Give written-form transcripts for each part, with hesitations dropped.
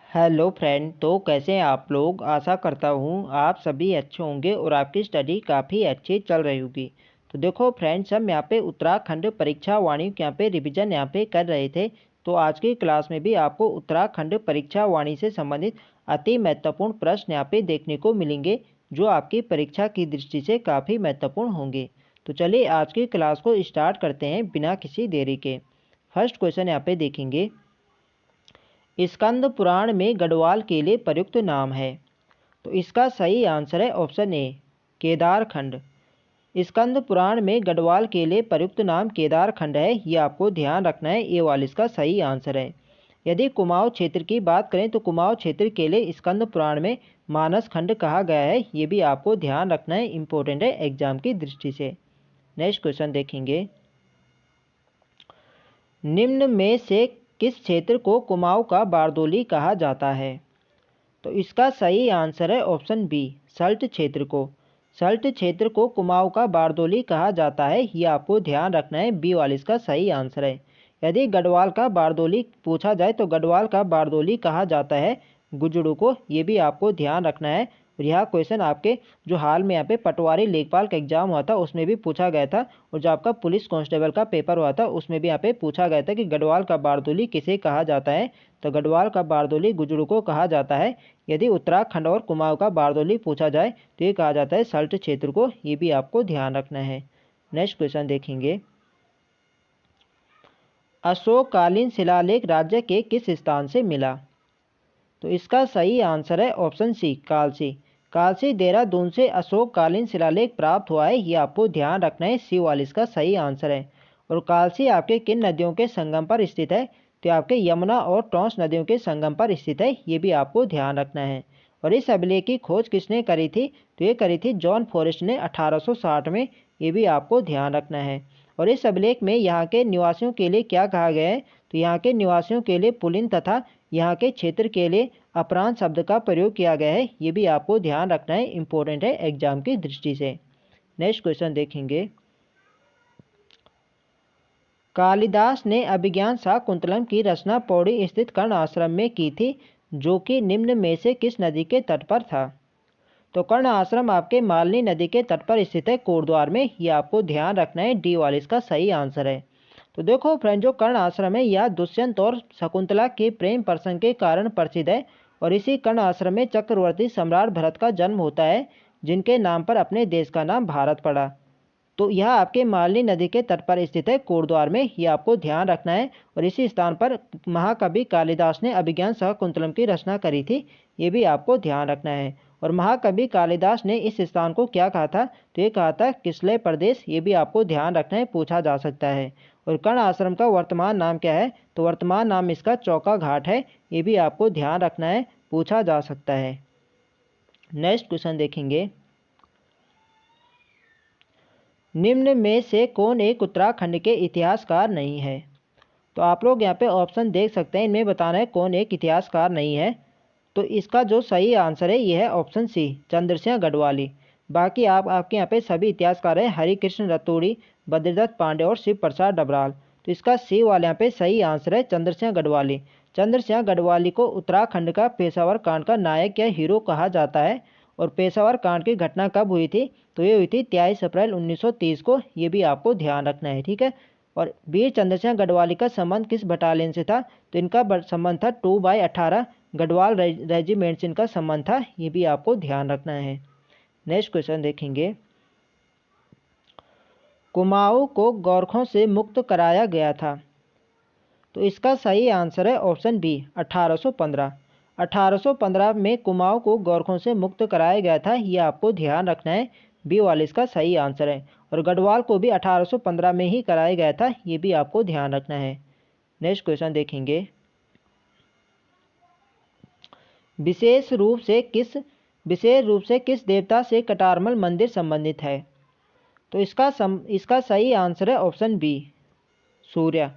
Hello friend. तो कैसे हैं आप लोग। आशा करता हूँ आप सभी अच्छे होंगे और आपकी स्टडी काफ़ी अच्छी चल रही होगी। तो देखो फ्रेंड्स, हम यहाँ पे उत्तराखंड परीक्षा वाणी यहाँ पे रिवीजन यहाँ पे कर रहे थे। तो आज की क्लास में भी आपको उत्तराखंड परीक्षा वाणी से संबंधित अति महत्वपूर्ण प्रश्न यहाँ पे देखने को मिलेंगे, जो आपकी परीक्षा की दृष्टि से काफ़ी महत्वपूर्ण होंगे। तो चलिए आज की क्लास को स्टार्ट करते हैं बिना किसी देरी के। फर्स्ट क्वेश्चन यहाँ पे देखेंगे, स्कंद पुराण में गढ़वाल के लिए प्रयुक्त नाम है। तो इसका सही आंसर है ऑप्शन ए, केदारखंड। स्कंद पुराण में गढ़वाल के लिए प्रयुक्त नाम केदारखंड है, ये आपको ध्यान रखना है। ये वाला इसका सही आंसर है। यदि कुमाऊं क्षेत्र की बात करें तो कुमाऊं क्षेत्र के लिए स्कंद पुराण में मानस खंड कहा गया है, ये भी आपको ध्यान रखना है, इंपॉर्टेंट है एग्जाम की दृष्टि से। नेक्स्ट क्वेश्चन देखेंगे, निम्न में से किस क्षेत्र को कुमाऊं का बारदोली कहा जाता है। तो इसका सही आंसर है ऑप्शन बी, सल्ट क्षेत्र को। सल्ट क्षेत्र को कुमाऊं का बारदोली कहा जाता है, ये आपको ध्यान रखना है। बी वाला इसका सही आंसर है। यदि गढ़वाल का बारदोली पूछा जाए तो गढ़वाल का बारदोली कहा जाता है गुजड़ू को, ये भी आपको ध्यान रखना है। और यह क्वेश्चन आपके जो हाल में यहाँ पे पटवारी लेखपाल का एग्जाम हुआ था उसमें भी पूछा गया था, और जो आपका पुलिस कांस्टेबल का पेपर हुआ था उसमें भी यहाँ पे पूछा गया था कि गढ़वाल का बारदोली किसे कहा जाता है। तो गढ़वाल का बारदोली गुजड़ू को कहा जाता है। यदि उत्तराखंड और कुमाऊं का बारदोली पूछा जाए तो ये कहा जाता है सल्ट क्षेत्र को, ये भी आपको ध्यान रखना है। नेक्स्ट क्वेश्चन देखेंगे, अशोककालीन शिलालेख राज्य के किस स्थान से मिला। तो इसका सही आंसर है ऑप्शन सी, कालसी। कालसी देहरादून से अशोककालीन शिलालेख प्राप्त हुआ है, ये आपको ध्यान रखना है। सी वाला इसका सही आंसर है। और कालसी आपके किन नदियों के संगम पर स्थित है। तो आपके यमुना और टॉन्स नदियों के संगम पर स्थित है, ये भी आपको ध्यान रखना है। और इस अभिलेख की खोज किसने करी थी। तो ये करी थी जॉन फॉरेस्ट ने 1860 में, ये भी आपको ध्यान रखना है। और इस अभिलेख में यहाँ के निवासियों के लिए क्या कहा गया है। तो यहाँ के निवासियों के लिए पुलिन तथा यहाँ के क्षेत्र के लिए अपरांत शब्द का प्रयोग किया गया है, ये भी आपको ध्यान रखना है, इंपॉर्टेंट है एग्जाम की दृष्टि से। नेक्स्ट क्वेश्चन देखेंगे, कालिदास ने अभिज्ञान शाकुंतलम की रचना पौड़ी स्थित कर्ण आश्रम में की थी, जो कि निम्न में से किस नदी के तट पर था। तो कर्ण आश्रम आपके मालनी नदी के तट पर स्थित है, कोटद्वार में, ये आपको ध्यान रखना है। डी वाला इसका सही आंसर है। तो देखो फ्रेंड, जो कर्ण आश्रम है यह दुष्यंत और शकुंतला के प्रेम प्रसंग के कारण प्रसिद्ध है। और इसी कर्ण आश्रम में चक्रवर्ती सम्राट भरत का जन्म होता है, जिनके नाम पर अपने देश का नाम भारत पड़ा। तो यह आपके मालनी नदी के तट पर स्थित है, कोटद्वार में, ये आपको ध्यान रखना है। और इसी स्थान पर महाकवि कालिदास ने अभिज्ञान शाकुंतलम की रचना करी थी, ये भी आपको ध्यान रखना है। और महाकवि कालिदास ने इस स्थान को क्या कहा था। तो ये कहा था किसलय प्रदेश, ये भी आपको ध्यान रखना है, पूछा जा सकता है। और कर्ण आश्रम का वर्तमान नाम क्या है। तो वर्तमान नाम इसका चौका घाट है, ये भी आपको ध्यान रखना है, पूछा जा सकता है। नेक्स्ट क्वेश्चन देखेंगे, निम्न में से कौन एक उत्तराखंड के इतिहासकार नहीं है। तो आप लोग यहाँ पे ऑप्शन देख सकते हैं, इनमें बताना है कौन एक इतिहासकार नहीं है। तो इसका जो सही आंसर है ये है ऑप्शन सी, चंद्रसिंह गढ़वाली। बाकी आपके यहाँ पे सभी इतिहासकार हैं, हरिकृष्ण रतूड़ी, बद्रीदत्त पांडे और शिव प्रसाद डबराल। तो इसका सी वाले यहाँ पे सही आंसर है चंद्रसिंह गढ़वाली। चंद्रसिंह गढ़वाली को उत्तराखंड का पेशावर कांड का नायक या हीरो कहा जाता है। और पेशावर कांड की घटना कब हुई थी। तो ये हुई थी 23 अप्रैल 1930 को, ये भी आपको ध्यान रखना है, ठीक है। और वीर चंद्रसिंह गढ़वाली का संबंध किस बटालियन से था। तो इनका संबंध था 2/18 गढ़वाल रेजिमेंट से इनका संबंध था, ये भी आपको ध्यान रखना है। नेक्स्ट क्वेश्चन देखेंगे, कुमाऊं को गोरखों से मुक्त कराया गया था। तो इसका सही आंसर है ऑप्शन बी, 1815। 1815 में कुमाऊं को गोरखों से मुक्त कराया गया था, ये आपको ध्यान रखना है। बी वाले इसका सही आंसर है। और गढ़वाल को भी 1815 में ही कराया गया था, ये भी आपको ध्यान रखना है। नेक्स्ट क्वेश्चन देखेंगे, विशेष रूप से किस देवता से कटारमल मंदिर संबंधित है। तो इसका सही आंसर है ऑप्शन बी, सूर्य।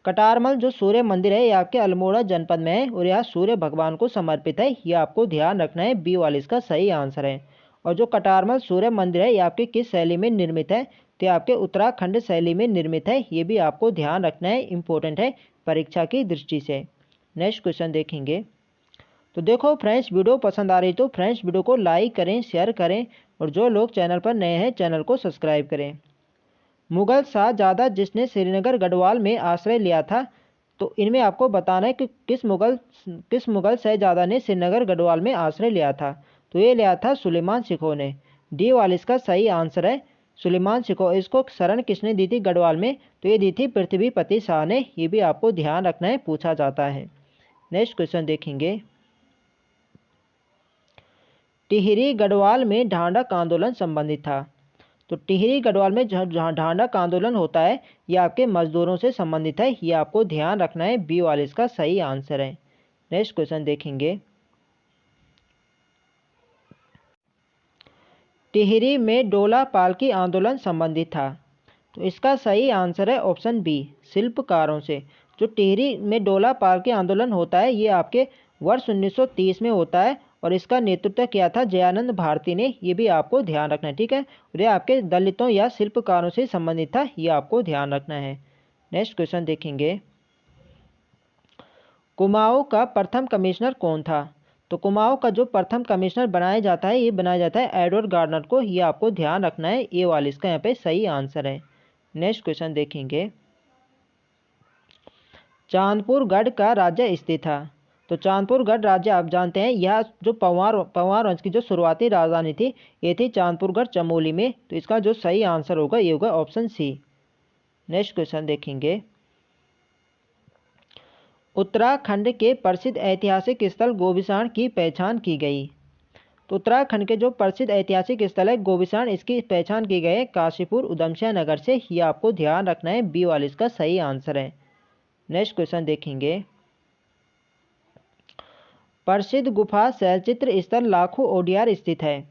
कटारमल जो सूर्य मंदिर है ये आपके अल्मोड़ा जनपद में है, और यह सूर्य भगवान को समर्पित है, ये आपको ध्यान रखना है। बी वाले इसका सही आंसर है। और जो कटारमल सूर्य मंदिर है ये आपके किस शैली में निर्मित है। तो आपके उत्तराखंड शैली में निर्मित है, ये भी आपको ध्यान रखना है, इंपॉर्टेंट है परीक्षा की दृष्टि से। नेक्स्ट क्वेश्चन देखेंगे, तो देखो फ्रेंड्स, वीडियो पसंद आ रही तो फ्रेंड्स वीडियो को लाइक करें, शेयर करें और जो लोग चैनल पर नए हैं चैनल को सब्सक्राइब करें। मुगल शाहजादा जिसने श्रीनगर गढ़वाल में आश्रय लिया था, तो इनमें आपको बताना है कि किस मुगल शहजादा ने श्रीनगर गढ़वाल में आश्रय लिया था। तो ये लिया था सुलेमान शिकोह ने। डी वाला इसका सही आंसर है, सुलेमान शिकोह। इसको शरण किसने दी थी गढ़वाल में? तो ये दी थी पृथ्वीपति शाह ने। ये भी आपको ध्यान रखना है, पूछा जाता है। नेक्स्ट क्वेश्चन देखेंगे। टिहरी गढ़वाल में ढांढक आंदोलन संबंधित था। तो टिहरी गढ़वाल में जहाँ ढांढक आंदोलन होता है ये आपके मजदूरों से संबंधित है। ये आपको ध्यान रखना है, बी वाला इसका सही आंसर है। नेक्स्ट क्वेश्चन देखेंगे। टिहरी में डोला पालकी आंदोलन संबंधित था। तो इसका सही आंसर है ऑप्शन बी, शिल्पकारों से। जो टिहरी में डोला पालकी आंदोलन होता है ये आपके वर्ष 1930 में होता है और इसका नेतृत्व किया था जयानंद भारती ने। ये भी आपको ध्यान रखना है, ठीक है। और ये आपके दलितों या शिल्पकारों से संबंधित था, ये आपको ध्यान रखना है। नेक्स्ट क्वेश्चन देखेंगे। कुमाऊं का प्रथम कमिश्नर कौन था? तो कुमाऊं का जो प्रथम कमिश्नर बनाया जाता है ये बनाया जाता है एडवर्ड गार्नर को। ये आपको ध्यान रखना है, ये वाला इसका यहाँ पे सही आंसर है। नेक्स्ट क्वेश्चन देखेंगे। चांदपुर गढ़ का राज्य स्थित था। तो चांदपुर गढ़ राज्य आप जानते हैं, यह जो पवार वंश की जो शुरुआती राजधानी थी ये थी चांदपुर गढ़ चमोली में। तो इसका जो सही आंसर होगा ये होगा ऑप्शन सी। नेक्स्ट क्वेश्चन देखेंगे। उत्तराखंड के प्रसिद्ध ऐतिहासिक स्थल गोविषाण की पहचान की गई। तो उत्तराखंड के जो प्रसिद्ध ऐतिहासिक स्थल है गोविषाण, इसकी पहचान की गई है काशीपुर उधमसिंह नगर से। ये आपको ध्यान रखना है, बी वाला इसका सही आंसर है। नेक्स्ट क्वेश्चन देखेंगे। प्रसिद्ध गुफा शैलचित्र स्थल लाखों ओडियार स्थित है।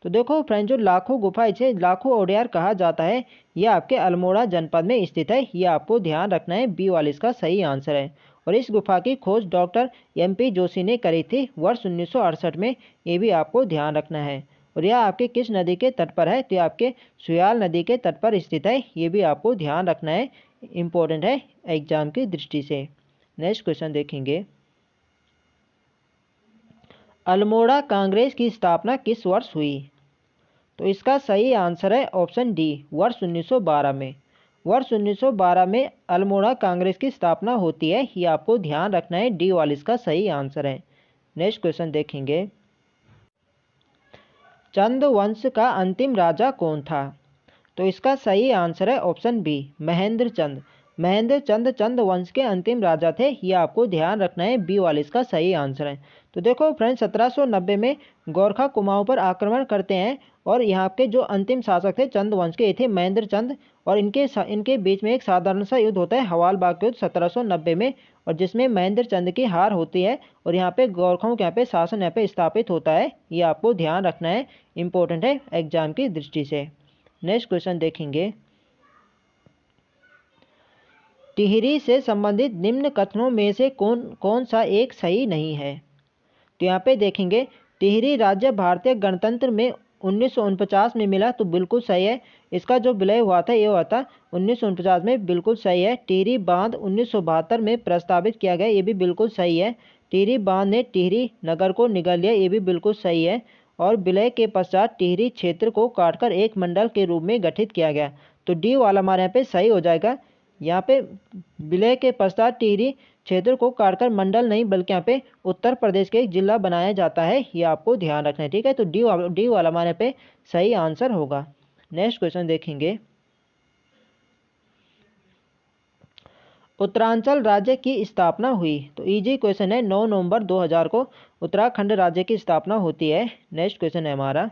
तो देखो फ्रेंड, जो लाखों गुफा इसे लाखों ओडियार कहा जाता है यह आपके अल्मोड़ा जनपद में स्थित है। यह आपको ध्यान रखना है, बी वाला इसका सही आंसर है। और इस गुफा की खोज डॉक्टर MP जोशी ने करी थी वर्ष 1968 में। ये भी आपको ध्यान रखना है। और यह आपके किस नदी के तट पर है? तो आपके सुयाल नदी के तट पर स्थित है। ये भी आपको ध्यान रखना है, इम्पोर्टेंट है एग्जाम की दृष्टि से। नेक्स्ट क्वेश्चन देखेंगे। अल्मोड़ा कांग्रेस की स्थापना किस वर्ष हुई? तो इसका सही आंसर है ऑप्शन डी, वर्ष 1912 में। वर्ष 1912 में अल्मोड़ा कांग्रेस की स्थापना होती है। ये आपको ध्यान रखना है, डी वाला इसका सही आंसर है। नेक्स्ट क्वेश्चन देखेंगे। चंद वंश का अंतिम राजा कौन था? तो इसका सही आंसर है ऑप्शन बी, महेंद्र चंद। महेंद्र चंद चंद वंश के अंतिम राजा थे। ये आपको ध्यान रखना है, बी वाला इसका सही आंसर है। तो देखो फ्रेंड्स, 1790 में गोरखा कुमाऊं पर आक्रमण करते हैं और यहाँ के जो अंतिम शासक थे चंद वंश के, ये थे महेंद्र चंद। और इनके बीच में एक साधारण सा युद्ध होता है, हवालबाग युद्ध 1790 में, और जिसमें महेंद्र चंद की हार होती है और यहाँ पे गोरखाओं के यहाँ पे शासन यहाँ पे स्थापित होता है। ये आपको ध्यान रखना है, इम्पोर्टेंट है एग्जाम की दृष्टि से। नेक्स्ट क्वेश्चन देखेंगे। टिहरी से संबंधित निम्न कथनों में से कौन सा एक सही नहीं है? तो यहाँ पे देखेंगे, टिहरी राज्य भारतीय गणतंत्र में 1949 में मिला, तो बिल्कुल सही है। इसका जो विलय हुआ था ये हुआ था 1949 में, बिल्कुल सही है। टिहरी बांध 1972 में प्रस्तावित किया गया, ये भी बिल्कुल सही है। टिहरी बांध ने टिहरी नगर को निगल लिया, ये भी बिल्कुल सही है। और विलय के पश्चात टिहरी क्षेत्र को काटकर एक मंडल के रूप में गठित किया गया। तो डी वाला हमारे यहाँ पे सही हो जाएगा। यहाँ पे विलय के पश्चात टिहरी क्षेत्र को काटकर मंडल नहीं बल्कि यहाँ पे उत्तर प्रदेश के एक जिला बनाया जाता है। ये आपको डी रखना है, ठीक है। तो डी वाला हमारे पे सही आंसर होगा। नेक्स्ट क्वेश्चन देखेंगे। उत्तरांचल राज्य की स्थापना हुई। तो इजी क्वेश्चन है, 9 नवंबर 2000 को उत्तराखंड राज्य की स्थापना होती है। नेक्स्ट क्वेश्चन है हमारा,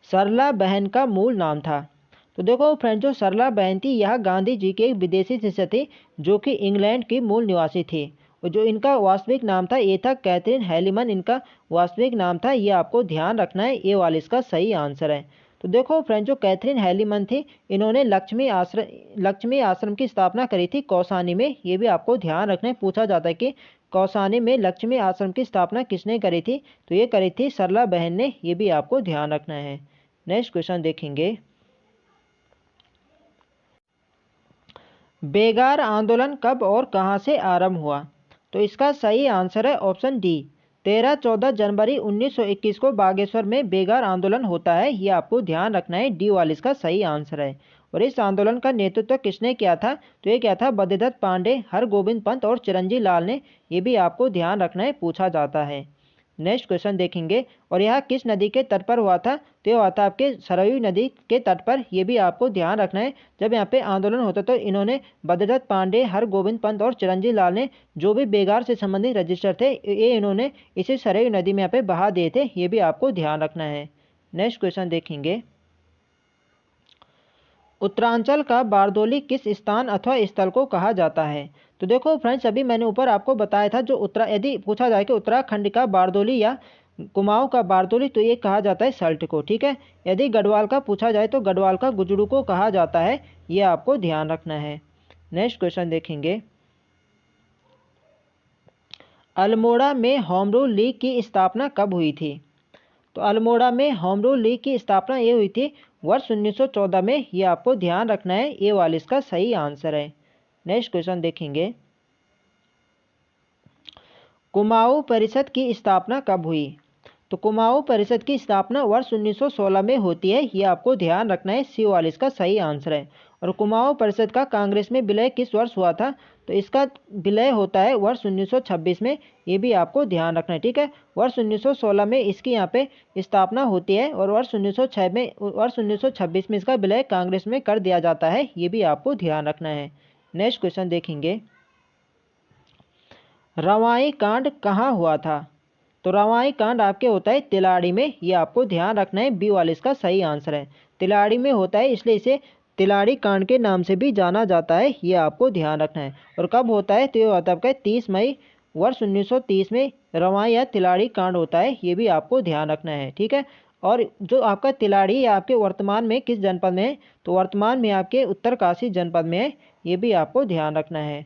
सरला बहन का मूल नाम था। तो देखो फ्रेंड, जो सरला बहन थी यह गांधी जी की एक विदेशी शिष्य थी जो कि इंग्लैंड की मूल निवासी थी। और जो इनका वास्तविक नाम था ये था कैथरीन हैलीमन, इनका वास्तविक नाम था। ये आपको ध्यान रखना है, ये वाला इसका सही आंसर है। तो देखो फ्रेंड, जो कैथरीन हैलीमन थी इन्होंने लक्ष्मी आश्रम की स्थापना करी थी कौसानी में। ये भी आपको ध्यान रखना है, पूछा जाता है कि कौसानी में लक्ष्मी आश्रम की स्थापना किसने करी थी? तो ये करी थी सरला बहन ने। ये भी आपको ध्यान रखना है। नेक्स्ट क्वेश्चन देखेंगे। बेगार आंदोलन कब और कहां से आरंभ हुआ? तो इसका सही आंसर है ऑप्शन डी। 13-14 जनवरी 1921 को बागेश्वर में बेगार आंदोलन होता है, ये आपको ध्यान रखना है। डी वाला इसका सही आंसर है। और इस आंदोलन का नेतृत्व किसने किया था? तो ये क्या था? बद्रीदत्त पांडे, हरगोविंद पंत और चिरंजीव लाल ने। ये भी आपको ध्यान रखना है, पूछा जाता है। नेक्स्ट क्वेश्चन देखेंगे। और यह किस नदी के तट पर हुआ था? तो यह हुआ था आपके सरयू नदी के तट पर। यह भी आपको ध्यान रखना है। जब यहाँ पे आंदोलन होता तो इन्होंने बद्रीदत्त पांडे, हरगोविंद पंत और चिरंजीव लाल ने जो भी बेगार से संबंधित रजिस्टर थे ये इन्होंने इसी सरयू नदी में यहाँ पे बहा दिए थे। ये भी आपको ध्यान रखना है। नेक्स्ट क्वेश्चन देखेंगे। उत्तरांचल का बारदोली किस स्थान अथवा स्थल को कहा जाता है? तो देखो फ्रेंड्स, अभी मैंने ऊपर आपको बताया था जो यदि पूछा जाए कि उत्तराखंड का बारदोली या कुमाऊं का बारदोली, तो ये कहा जाता है सल्ट को। ठीक है। यदि गढ़वाल का पूछा जाए तो गढ़वाल का गुजरू को कहा जाता है। ये आपको ध्यान रखना है। नेक्स्ट क्वेश्चन देखेंगे। अल्मोड़ा में होम रूल लीग की स्थापना कब हुई थी? तो अल्मोड़ा में होम रूल लीग की स्थापना ये हुई थी वर्ष 1914 में। ये आपको ध्यान रखना है। ये वाला इसका सही आंसर है। नेक्स्ट क्वेश्चन देखेंगे। कुमाऊं परिषद की स्थापना कब हुई? तो कुमाऊं परिषद की स्थापना वर्ष 1916 में होती है। ये आपको ध्यान रखना है। सी वाला इसका सही आंसर है। और कुमाऊं परिषद का कांग्रेस में विलय किस वर्ष हुआ था? तो इसका विलय होता है वर्ष 1926 में। ये भी आपको ध्यान रखना है। ठीक है। वर्ष 1916 में इसकी यहाँ पे स्थापना होती है और वर्ष 1926 में इसका विलय कांग्रेस में कर दिया जाता है। ये भी आपको ध्यान रखना है। नेक्स्ट क्वेश्चन देखेंगे। रवाई कांड कहाँ हुआ था? तो रवाई कांड आपके होता है तिलाड़ी में। ये आपको ध्यान रखना है। बी वाला इसका सही आंसर है। तिलाड़ी में होता है, इसलिए इसे तिलाड़ी कांड के नाम से भी जाना जाता है। ये आपको ध्यान रखना है। और कब होता है? तो ये होता है आपका 30 मई वर्ष 1930 में रवाई या तिलाड़ी कांड होता है। ये भी आपको ध्यान रखना है। ठीक है। और जो आपका तिलाड़ी आपके वर्तमान में किस जनपद में है? तो वर्तमान में आपके उत्तरकाशी जनपद में है। ये भी आपको ध्यान रखना है।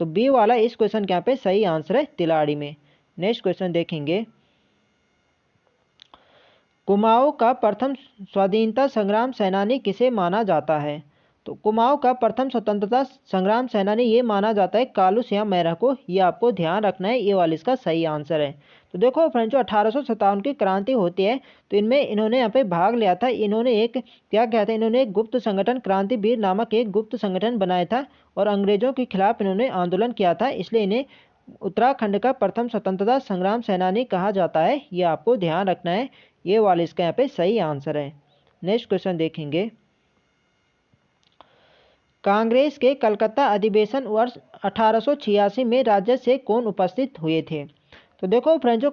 तो बी वाला इस क्वेश्चन के यहाँ पे सही आंसर है, तिलाड़ी में। नेक्स्ट क्वेश्चन देखेंगे। कुमाऊं का प्रथम स्वाधीनता संग्राम सेनानी किसे माना जाता है? तो कुमाऊं का प्रथम स्वतंत्रता संग्राम सेनानी ये माना जाता है कालू श्याम महरा को। ये आपको ध्यान रखना है। ये वाला इसका सही आंसर है। तो देखो फ्रेंड्स, जो 1857 की क्रांति होती है तो इनमें इन्होंने यहाँ पे भाग लिया था। इन्होंने एक क्या कहते हैं, इन्होंने एक गुप्त संगठन क्रांतिवीर नामक एक गुप्त संगठन बनाया था और अंग्रेजों के खिलाफ इन्होंने आंदोलन किया था। इसलिए इन्हें उत्तराखंड का प्रथम स्वतंत्रता संग्राम सेनानी कहा जाता है। ये आपको ध्यान रखना है। ये वाला इसका यहाँ पे सही आंसर है। नेक्स्ट क्वेश्चन देखेंगे। कांग्रेस के कलकत्ता अधिवेशन वर्ष 1886 में राज्य से कौन उपस्थित हुए थे? तो देखो फ्रेंड्स, जो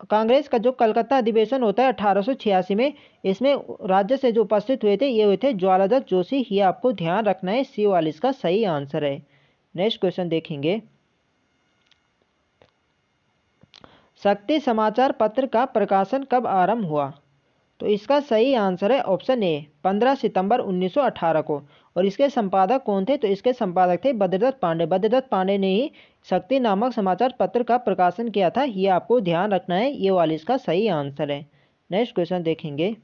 कांग्रेस का जो कलकत्ता अधिवेशन होता है 1886 में, इसमें राज्य से जो उपस्थित हुए थे ये हुए थे ज्वालादत्त जोशी। ये आपको ध्यान रखना है। सी वाला इसका सही आंसर है। नेक्स्ट क्वेश्चन देखेंगे। शक्ति समाचार पत्र का प्रकाशन कब आरंभ हुआ? तो इसका सही आंसर है ऑप्शन ए, 15 सितंबर 1918 को। और इसके संपादक कौन थे? तो इसके संपादक थे बद्रीदत्त पांडे। बद्रीदत्त पांडे ने ही शक्ति नामक समाचार पत्र का प्रकाशन किया था। ये आपको ध्यान रखना है। ये वाला इसका सही आंसर है। नेक्स्ट क्वेश्चन देखेंगे।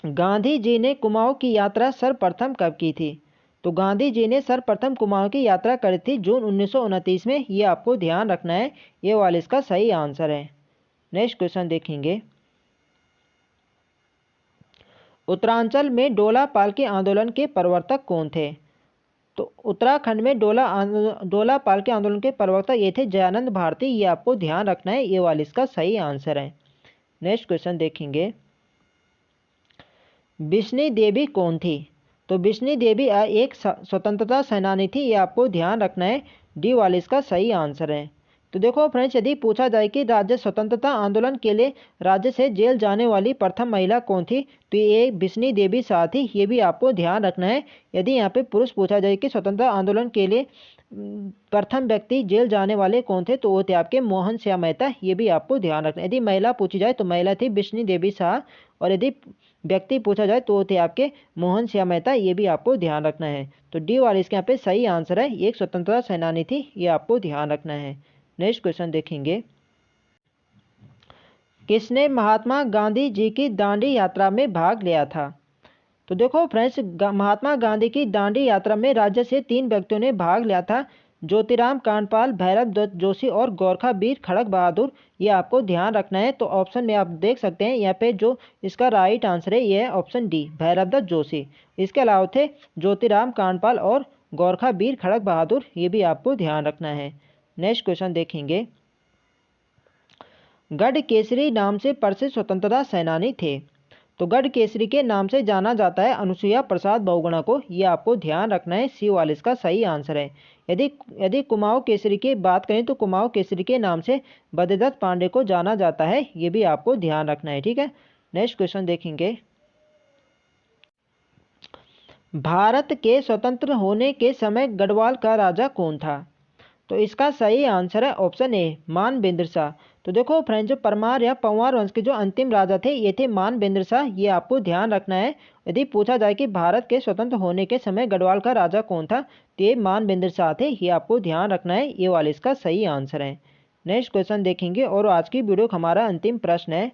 गांधी जी ने कुमाऊं की यात्रा सर्वप्रथम कब की थी? तो गांधी जी ने सर्वप्रथम कुमाऊं की यात्रा करी थी जून 1929 में। ये आपको ध्यान रखना है। ये वाला इसका सही आंसर है। नेक्स्ट क्वेश्चन देखेंगे। उत्तरांचल में डोला पालकी आंदोलन के प्रवर्तक कौन थे? तो उत्तराखंड में डोला पालकी आंदोलन के प्रवर्तक ये थे जयानंद भारती। ये आपको ध्यान रखना है। ये वाला इसका सही आंसर है। नेक्स्ट क्वेश्चन देखेंगे। बिश्नी देवी कौन थी? तो बिश्नी देवी एक स्वतंत्रता सेनानी थी। ये आपको ध्यान रखना है। डी वाला इसका सही आंसर है। तो देखो फ्रेंड्स, यदि पूछा जाए कि राज्य स्वतंत्रता आंदोलन के लिए राज्य से जेल जाने वाली प्रथम महिला कौन थी, तो ये बिश्नी देवी शाह थी। ये भी आपको ध्यान रखना है। यदि यहाँ पे पुरुष पूछा जाए कि स्वतंत्रता आंदोलन के लिए प्रथम व्यक्ति जेल जाने वाले कौन थे, तो वो थे आपके मोहन श्याम मेहता। ये भी आपको ध्यान रखना है। यदि महिला पूछी जाए तो महिला थी बिश्नी देवी शाह। और यदि व्यक्ति पूछा जाए तो वो थे आपके मोहन श्याम मेहता। ये भी आपको ध्यान रखना है। तो डी वाला इसके यहाँ पे सही आंसर है। एक स्वतंत्रता सेनानी थी। ये आपको ध्यान रखना है। नेक्स्ट क्वेश्चन देखेंगे। किसने महात्मा गांधी जी की दांडी यात्रा में भाग लिया था? तो देखो फ्रेंड्स, महात्मा गांधी की दांडी यात्रा में राज्य से 3 व्यक्तियों ने भाग लिया था। ज्योतिराम कांडपाल, भैरव दत्त जोशी और गोरखा वीर खड़क बहादुर, ये आपको ध्यान रखना है। तो ऑप्शन में आप देख सकते हैं यहाँ पे जो इसका राइट आंसर है ये है ऑप्शन डी, भैरव दत्त जोशी। इसके अलावा थे ज्योतिराम कांडपाल और गोरखा वीर खड़क बहादुर, ये भी आपको ध्यान रखना है। नेक्स्ट क्वेश्चन देखेंगे, गढ़ केसरी नाम से प्रसिद्ध स्वतंत्रता सेनानी थे। तो गढ़ केसरी के नाम से जाना जाता है अनुसुईया प्रसाद बहुगुणा को, ये आपको ध्यान रखना है। सी वाले इसका सही आंसर है। यदि यदि कुमाऊं केसरी की बात करें तो कुमाऊं केसरी के नाम से बद्रीदत्त पांडे को जाना जाता है, ये भी आपको ध्यान रखना है। ठीक है, नेक्स्ट क्वेश्चन देखेंगे, भारत के स्वतंत्र होने के समय गढ़वाल का राजा कौन था। तो इसका सही आंसर है ऑप्शन ए, मानवेंद्र शाह। तो देखो फ्रेंड्स, जो परमार या पंवार वंश के जो अंतिम राजा थे ये थे मानवेंद्र शाह, ये आपको ध्यान रखना है। यदि पूछा जाए कि भारत के स्वतंत्र होने के समय गढ़वाल का राजा कौन था, तो ये मानवेंद्र शाह थे, ये आपको ध्यान रखना है। ये वाले इसका सही आंसर है। नेक्स्ट क्वेश्चन देखेंगे और आज की वीडियो का हमारा अंतिम प्रश्न है,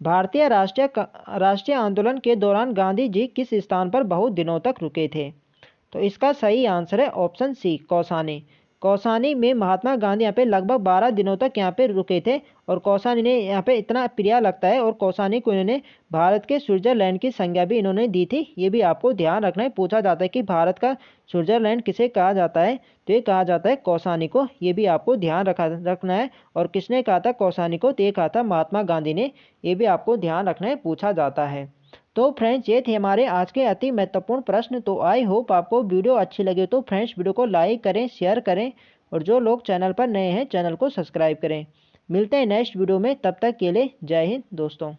भारतीय राष्ट्रीय आंदोलन के दौरान गांधी जी किस स्थान पर बहुत दिनों तक रुके थे। तो इसका सही आंसर है ऑप्शन सी, कौसानी। कौसानी में महात्मा गांधी यहाँ पे लगभग 12 दिनों तक यहाँ पे रुके थे और कौसानी ने यहाँ पे इतना प्रिय लगता है और कौसानी को इन्होंने भारत के स्विट्जरलैंड की संज्ञा भी इन्होंने दी थी, ये भी आपको ध्यान रखना है। पूछा जाता है कि भारत का स्विट्जरलैंड किसे कहा जाता है, तो ये कहा जाता है कौसानी को, ये भी आपको ध्यान रखना है। और किसने कहा था कौसानी को, तो ये कहा था महात्मा गांधी ने, ये भी आपको ध्यान रखना है, पूछा जाता है। तो फ्रेंड्स ये थे हमारे आज के अति महत्वपूर्ण प्रश्न। तो आई होप आपको वीडियो अच्छी लगे तो फ्रेंड्स वीडियो को लाइक करें, शेयर करें और जो लोग चैनल पर नए हैं चैनल को सब्सक्राइब करें। मिलते हैं नेक्स्ट वीडियो में, तब तक के लिए जय हिंद दोस्तों।